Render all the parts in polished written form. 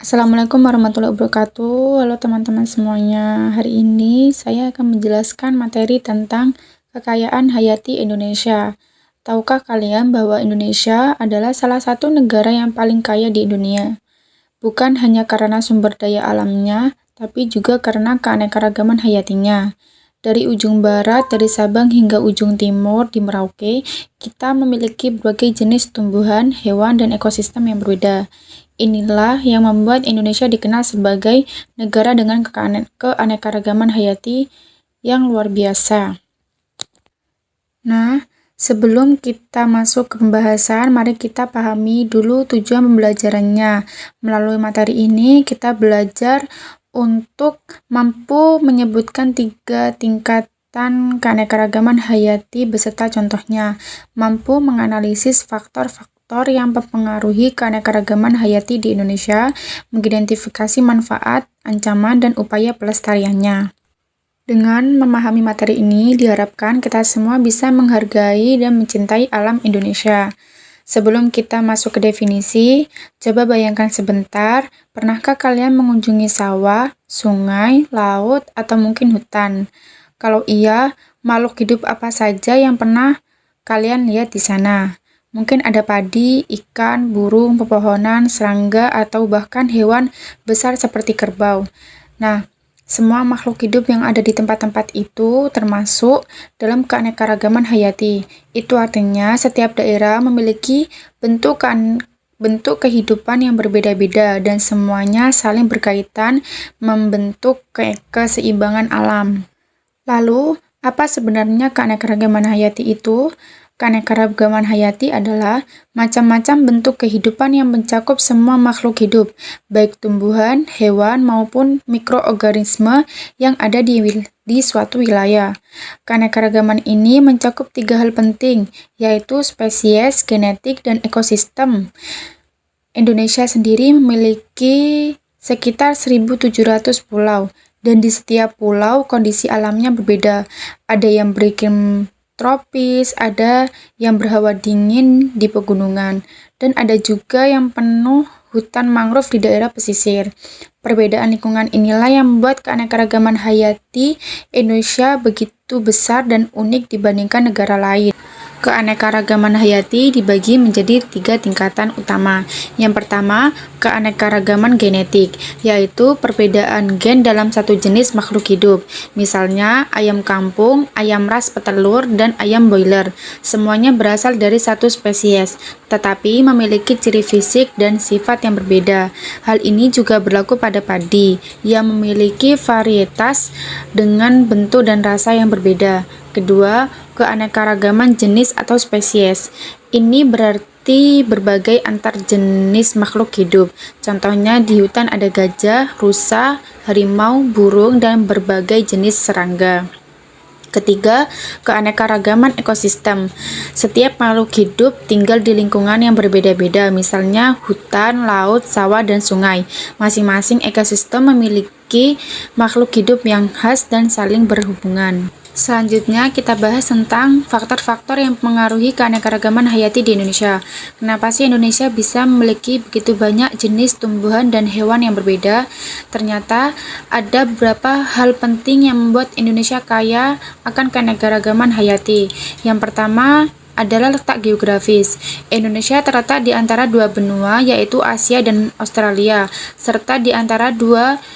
Assalamualaikum warahmatullahi wabarakatuh. Halo teman-teman semuanya. Hari ini saya akan menjelaskan materi tentang kekayaan hayati Indonesia. Tahukah kalian bahwa Indonesia adalah salah satu negara yang paling kaya di dunia? Bukan hanya karena sumber daya alamnya, tapi juga karena keanekaragaman hayatinya. Dari ujung barat, dari Sabang hingga ujung timur di Merauke, kita memiliki berbagai jenis tumbuhan, hewan, dan ekosistem yang berbeda. Inilah yang membuat Indonesia dikenal sebagai negara dengan keanekaragaman hayati yang luar biasa. Nah, sebelum kita masuk ke pembahasan, mari kita pahami dulu tujuan pembelajarannya. Melalui materi ini, kita belajar untuk mampu menyebutkan 3 tingkatan keanekaragaman hayati beserta contohnya, mampu menganalisis faktor-faktor yang mempengaruhi keanekaragaman hayati di Indonesia, mengidentifikasi manfaat, ancaman, dan upaya pelestariannya. Dengan memahami materi ini, diharapkan kita semua bisa menghargai dan mencintai alam Indonesia. Sebelum kita masuk ke definisi, coba bayangkan sebentar, pernahkah kalian mengunjungi sawah, sungai, laut, atau mungkin hutan? Kalau iya, makhluk hidup apa saja yang pernah kalian lihat di sana? Mungkin ada padi, ikan, burung, pepohonan, serangga, atau bahkan hewan besar seperti kerbau. Nah, semua makhluk hidup yang ada di tempat-tempat itu termasuk dalam keanekaragaman hayati. Itu artinya setiap daerah memiliki bentuk kehidupan yang berbeda-beda dan semuanya saling berkaitan membentuk keseimbangan alam. Lalu, apa sebenarnya keanekaragaman hayati itu? Keanekaragaman hayati adalah macam-macam bentuk kehidupan yang mencakup semua makhluk hidup, baik tumbuhan, hewan, maupun mikroorganisme yang ada di suatu wilayah. Keanekaragaman ini mencakup 3 hal penting, yaitu spesies, genetik, dan ekosistem. Indonesia sendiri memiliki sekitar 1.700 pulau, dan di setiap pulau kondisi alamnya berbeda. Ada yang beriklim tropis, ada yang berhawa dingin di pegunungan, dan ada juga yang penuh hutan mangrove di daerah pesisir. Perbedaan lingkungan inilah yang membuat keanekaragaman hayati Indonesia begitu besar dan unik dibandingkan negara lain. Keanekaragaman hayati dibagi menjadi 3 tingkatan utama. Yang pertama, keanekaragaman genetik, yaitu perbedaan gen dalam satu jenis makhluk hidup. Misalnya, ayam kampung, ayam ras petelur, dan ayam broiler. Semuanya berasal dari satu spesies, tetapi memiliki ciri fisik dan sifat yang berbeda. Hal ini juga berlaku pada padi, yang memiliki varietas dengan bentuk dan rasa yang berbeda. Kedua, keanekaragaman jenis atau spesies. Ini berarti berbagai antar jenis makhluk hidup. Contohnya di hutan ada gajah, rusa, harimau, burung, dan berbagai jenis serangga. Ketiga, keanekaragaman ekosistem. Setiap makhluk hidup tinggal di lingkungan yang berbeda-beda, misalnya hutan, laut, sawah, dan sungai. Masing-masing ekosistem memiliki makhluk hidup yang khas dan saling berhubungan. Selanjutnya, kita bahas tentang faktor-faktor yang mempengaruhi keanekaragaman hayati di Indonesia. Kenapa sih Indonesia bisa memiliki begitu banyak jenis tumbuhan dan hewan yang berbeda? Ternyata ada beberapa hal penting yang membuat Indonesia kaya akan keanekaragaman hayati. Yang pertama adalah letak geografis. Indonesia terletak di antara 2 benua, yaitu Asia dan Australia, serta di antara 2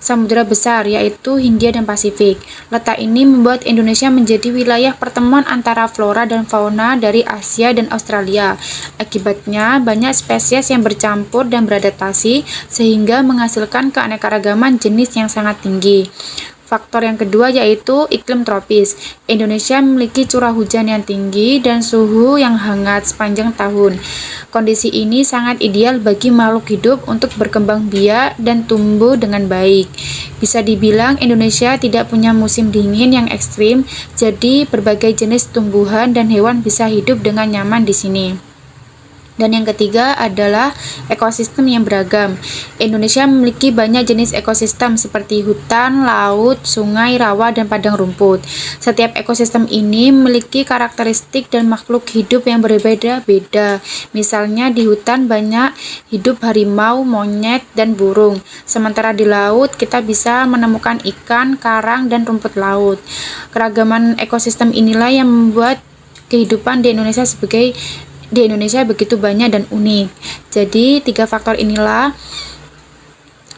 samudera besar, yaitu Hindia dan Pasifik. Letak ini membuat Indonesia menjadi wilayah pertemuan antara flora dan fauna dari Asia dan Australia. Akibatnya, banyak spesies yang bercampur dan beradaptasi, sehingga menghasilkan keanekaragaman jenis yang sangat tinggi. Faktor yang kedua yaitu iklim tropis. Indonesia memiliki curah hujan yang tinggi dan suhu yang hangat sepanjang tahun. Kondisi ini sangat ideal bagi makhluk hidup untuk berkembang biak dan tumbuh dengan baik. Bisa dibilang Indonesia tidak punya musim dingin yang ekstrim, jadi berbagai jenis tumbuhan dan hewan bisa hidup dengan nyaman di sini. Dan yang ketiga adalah ekosistem yang beragam. Indonesia memiliki banyak jenis ekosistem seperti hutan, laut, sungai, rawa, dan padang rumput. Setiap ekosistem ini memiliki karakteristik dan makhluk hidup yang berbeda-beda. Misalnya di hutan banyak hidup harimau, monyet, dan burung. Sementara di laut kita bisa menemukan ikan, karang, dan rumput laut. Keragaman ekosistem inilah yang membuat kehidupan di Indonesia begitu banyak dan unik. Jadi, 3 faktor inilah,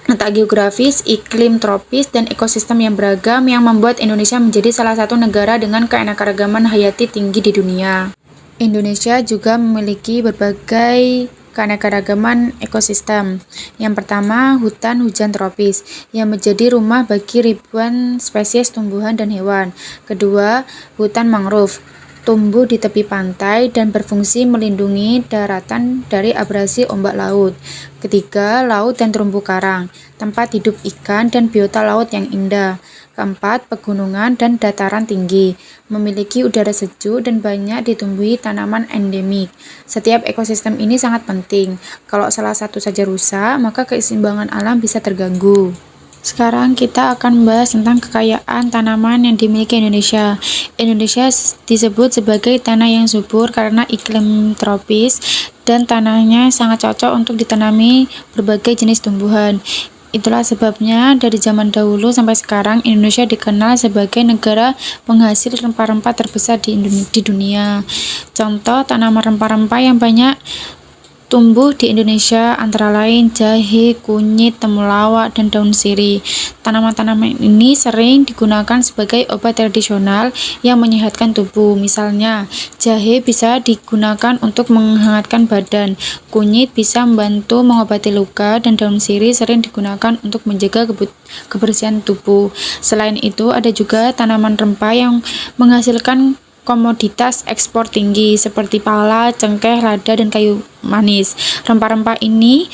letak geografis, iklim tropis, dan ekosistem yang beragam yang membuat Indonesia menjadi salah satu negara dengan keanekaragaman hayati tinggi di dunia. Indonesia juga memiliki berbagai keanekaragaman ekosistem. Yang pertama, hutan hujan tropis yang menjadi rumah bagi ribuan spesies tumbuhan dan hewan. Kedua, hutan mangrove tumbuh di tepi pantai dan berfungsi melindungi daratan dari abrasi ombak laut. Ketiga, laut dan terumbu karang, tempat hidup ikan dan biota laut yang indah. Keempat, pegunungan dan dataran tinggi, memiliki udara sejuk dan banyak ditumbuhi tanaman endemik. Setiap ekosistem ini sangat penting. Kalau salah satu saja rusak, maka keseimbangan alam bisa terganggu. Sekarang kita akan membahas tentang kekayaan tanaman yang dimiliki Indonesia. Indonesia disebut sebagai tanah yang subur karena iklim tropis dan tanahnya sangat cocok untuk ditanami berbagai jenis tumbuhan. Itulah sebabnya dari zaman dahulu sampai sekarang Indonesia dikenal sebagai negara penghasil rempah-rempah terbesar di dunia. Contoh tanaman rempah-rempah yang banyak tumbuh di Indonesia antara lain jahe, kunyit, temulawak, dan daun sirih. Tanaman-tanaman ini sering digunakan sebagai obat tradisional yang menyehatkan tubuh. Misalnya, jahe bisa digunakan untuk menghangatkan badan, kunyit bisa membantu mengobati luka, dan daun sirih sering digunakan untuk menjaga kebersihan tubuh. Selain itu, ada juga tanaman rempah yang menghasilkan komoditas ekspor tinggi seperti pala, cengkeh, lada, dan kayu manis. Rempah-rempah ini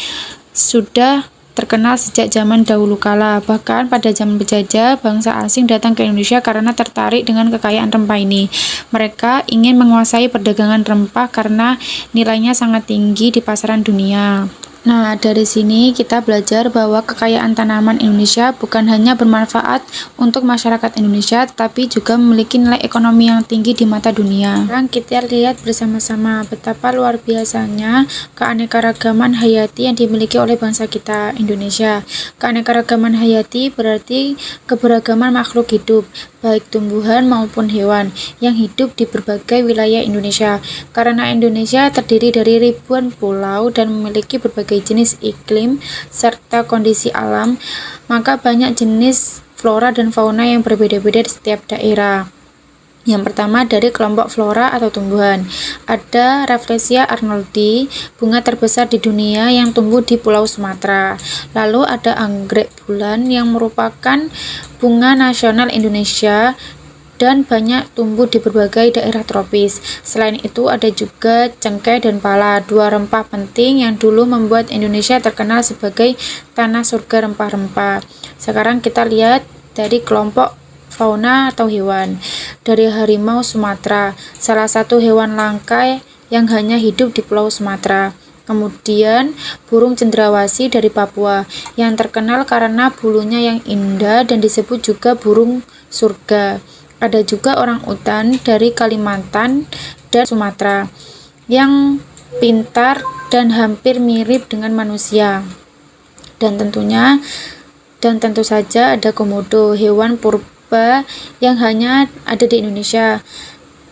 sudah terkenal sejak zaman dahulu kala. Bahkan pada zaman penjajah, bangsa asing datang ke Indonesia karena tertarik dengan kekayaan rempah ini. Mereka ingin menguasai perdagangan rempah karena nilainya sangat tinggi di pasaran dunia. Nah, dari sini kita belajar bahwa kekayaan tanaman Indonesia bukan hanya bermanfaat untuk masyarakat Indonesia, tapi juga memiliki nilai ekonomi yang tinggi di mata dunia. Sekarang kita lihat bersama-sama betapa luar biasanya keanekaragaman hayati yang dimiliki oleh bangsa kita, Indonesia. Keanekaragaman hayati berarti keberagaman makhluk hidup, baik tumbuhan maupun hewan, yang hidup di berbagai wilayah Indonesia. Karena Indonesia terdiri dari ribuan pulau dan memiliki berbagai jenis iklim serta kondisi alam, maka banyak jenis flora dan fauna yang berbeda-beda di setiap daerah. Yang pertama dari kelompok flora atau tumbuhan, ada Rafflesia arnoldi, bunga terbesar di dunia yang tumbuh di Pulau Sumatera. Lalu ada anggrek bulan yang merupakan bunga nasional Indonesia dan banyak tumbuh di berbagai daerah tropis. Selain itu ada juga cengkeh dan pala, dua rempah penting yang dulu membuat Indonesia terkenal sebagai tanah surga rempah-rempah. Sekarang kita lihat dari kelompok fauna atau hewan. Dari harimau Sumatera, salah satu hewan langka yang hanya hidup di Pulau Sumatera. Kemudian burung cendrawasih dari Papua yang terkenal karena bulunya yang indah dan disebut juga burung surga. Ada juga orang utan dari Kalimantan dan Sumatera yang pintar dan hampir mirip dengan manusia. Dan tentu saja ada komodo, hewan purba yang hanya ada di Indonesia,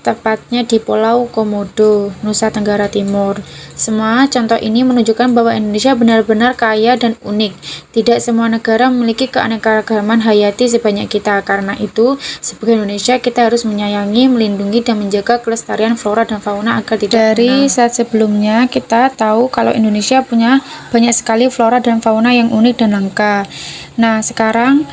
tepatnya di Pulau Komodo, Nusa Tenggara Timur. Semua contoh ini menunjukkan bahwa Indonesia benar-benar kaya dan unik. Tidak semua negara memiliki keanekaragaman hayati sebanyak kita. Karena itu, sebagai Indonesia kita harus menyayangi, melindungi, dan menjaga kelestarian flora dan fauna agar tidak Dari saat sebelumnya kita tahu kalau Indonesia punya banyak sekali flora dan fauna yang unik dan langka. Nah, sekarang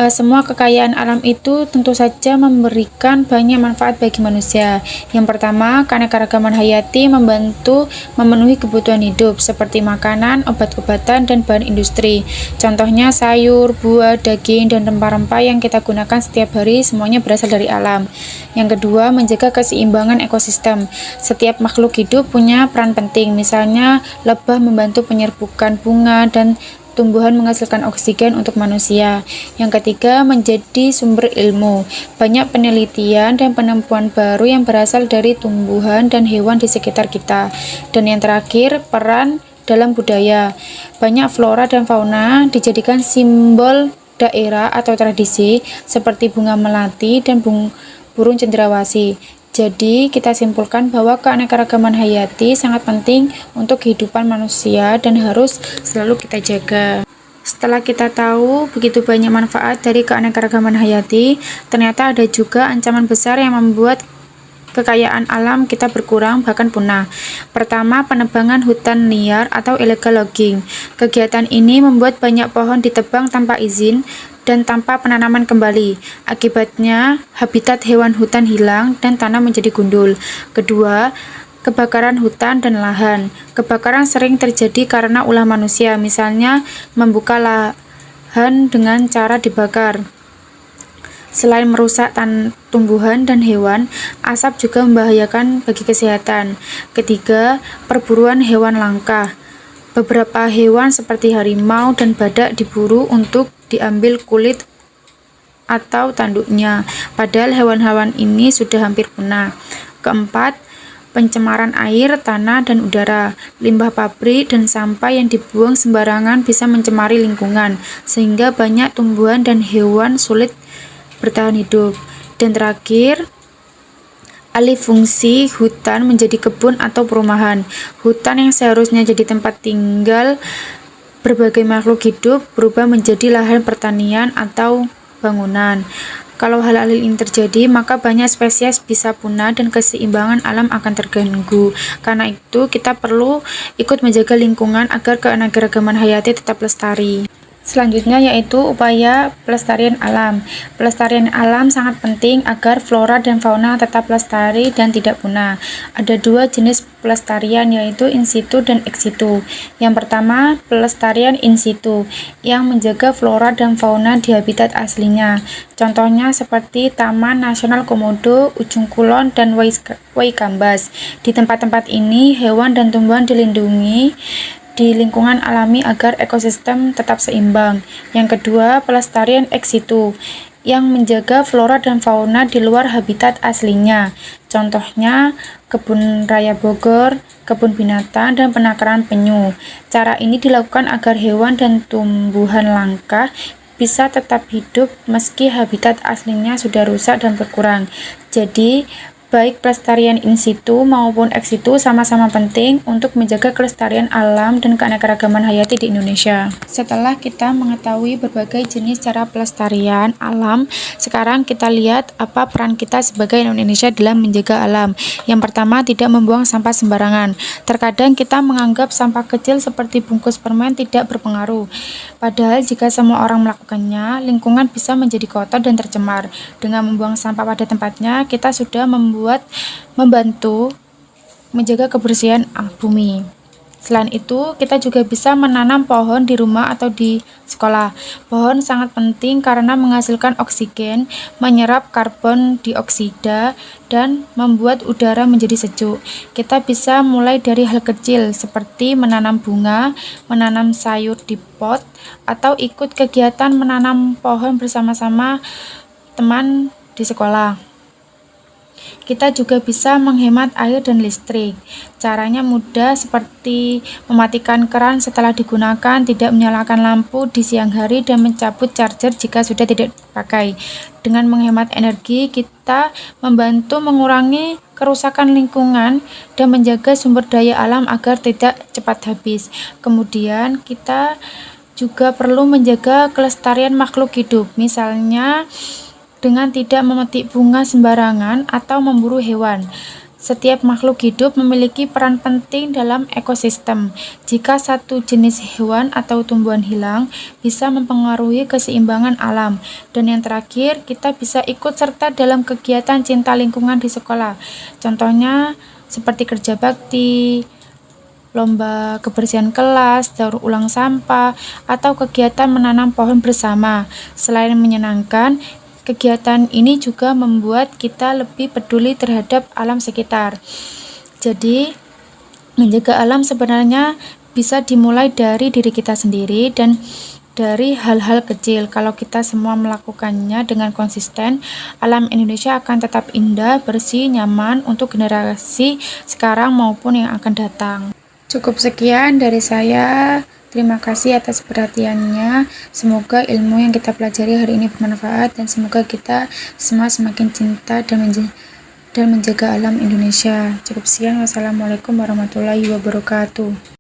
Semua kekayaan alam itu tentu saja memberikan banyak manfaat bagi manusia. Yang pertama, keanekaragaman hayati membantu memenuhi kebutuhan hidup seperti makanan, obat-obatan, dan bahan industri. Contohnya sayur, buah, daging, dan rempah-rempah yang kita gunakan setiap hari semuanya berasal dari alam. Yang kedua, menjaga keseimbangan ekosistem. Setiap makhluk hidup punya peran penting, misalnya lebah membantu penyerbukan bunga dan tumbuhan menghasilkan oksigen untuk manusia. Yang ketiga, menjadi sumber ilmu. Banyak penelitian dan penemuan baru yang berasal dari tumbuhan dan hewan di sekitar kita. Dan yang terakhir, peran dalam budaya. Banyak flora dan fauna dijadikan simbol daerah atau tradisi seperti bunga melati dan burung cendrawasih. Jadi, kita simpulkan bahwa keanekaragaman hayati sangat penting untuk kehidupan manusia dan harus selalu kita jaga. Setelah kita tahu begitu banyak manfaat dari keanekaragaman hayati, ternyata ada juga ancaman besar yang membuat kekayaan alam kita berkurang bahkan punah. Pertama, penebangan hutan liar atau illegal logging. Kegiatan ini membuat banyak pohon ditebang tanpa izin dan tanpa penanaman kembali. Akibatnya, habitat hewan hutan hilang dan tanah menjadi gundul. Kedua, kebakaran hutan dan lahan. Kebakaran sering terjadi karena ulah manusia, misalnya membuka lahan dengan cara dibakar. Selain merusak tumbuhan dan hewan, asap juga membahayakan bagi kesehatan. Ketiga, perburuan hewan langka. Beberapa hewan seperti harimau dan badak diburu untuk diambil kulit atau tanduknya, padahal hewan-hewan ini sudah hampir punah. Keempat, pencemaran air, tanah, dan udara. Limbah pabrik dan sampah yang dibuang sembarangan bisa mencemari lingkungan, sehingga banyak tumbuhan dan hewan sulit bertahan hidup. Dan terakhir, alih fungsi hutan menjadi kebun atau perumahan. Hutan yang seharusnya jadi tempat tinggal berbagai makhluk hidup berubah menjadi lahan pertanian atau bangunan. Kalau hal-hal ini terjadi, maka banyak spesies bisa punah dan keseimbangan alam akan terganggu. Karena itu, kita perlu ikut menjaga lingkungan agar keanekaragaman hayati tetap lestari. Selanjutnya yaitu upaya pelestarian alam. Pelestarian alam sangat penting agar flora dan fauna tetap lestari dan tidak punah. Ada dua jenis pelestarian yaitu in situ dan ex situ. Yang pertama, pelestarian in situ yang menjaga flora dan fauna di habitat aslinya. Contohnya seperti Taman Nasional Komodo, Ujung Kulon, dan Waikambas. Di tempat-tempat ini, hewan dan tumbuhan dilindungi di lingkungan alami agar ekosistem tetap seimbang. Yang kedua, pelestarian ex situ yang menjaga flora dan fauna di luar habitat aslinya. Contohnya, Kebun Raya Bogor, kebun binatang, dan penangkaran penyu. Cara ini dilakukan agar hewan dan tumbuhan langka bisa tetap hidup meski habitat aslinya sudah rusak dan berkurang. Jadi, baik pelestarian in situ maupun ex situ sama-sama penting untuk menjaga kelestarian alam dan keanekaragaman hayati di Indonesia. Setelah kita mengetahui berbagai jenis cara pelestarian alam, sekarang kita lihat apa peran kita sebagai Indonesia dalam menjaga alam. Yang pertama, tidak membuang sampah sembarangan. Terkadang kita menganggap sampah kecil seperti bungkus permen tidak berpengaruh. Padahal jika semua orang melakukannya, lingkungan bisa menjadi kotor dan tercemar. Dengan membuang sampah pada tempatnya, kita sudah membantu menjaga kebersihan bumi. Selain itu, kita juga bisa menanam pohon di rumah atau di sekolah. Pohon sangat penting karena menghasilkan oksigen, menyerap karbon dioksida, dan membuat udara menjadi sejuk. Kita bisa mulai dari hal kecil seperti menanam bunga, menanam sayur di pot, atau ikut kegiatan menanam pohon bersama-sama teman di sekolah. Kita juga bisa menghemat air dan listrik. Caranya mudah seperti mematikan keran setelah digunakan, tidak menyalakan lampu di siang hari, dan mencabut charger jika sudah tidak dipakai. Dengan menghemat energi, kita membantu mengurangi kerusakan lingkungan dan menjaga sumber daya alam agar tidak cepat habis. Kemudian kita juga perlu menjaga kelestarian makhluk hidup, misalnya dengan tidak memetik bunga sembarangan atau memburu hewan. Setiap makhluk hidup memiliki peran penting dalam ekosistem. Jika satu jenis hewan atau tumbuhan hilang, bisa mempengaruhi keseimbangan alam. Dan yang terakhir, kita bisa ikut serta dalam kegiatan cinta lingkungan di sekolah. Contohnya seperti kerja bakti, lomba kebersihan kelas, daur ulang sampah, atau kegiatan menanam pohon bersama. Selain menyenangkan, kegiatan ini juga membuat kita lebih peduli terhadap alam sekitar. Jadi, menjaga alam sebenarnya bisa dimulai dari diri kita sendiri dan dari hal-hal kecil. Kalau kita semua melakukannya dengan konsisten, alam Indonesia akan tetap indah, bersih, nyaman untuk generasi sekarang maupun yang akan datang. Cukup sekian dari saya. Terima kasih atas perhatiannya. Semoga ilmu yang kita pelajari hari ini bermanfaat dan semoga kita semua semakin cinta dan menjaga alam Indonesia. Cukup sekian. Wassalamualaikum warahmatullahi wabarakatuh.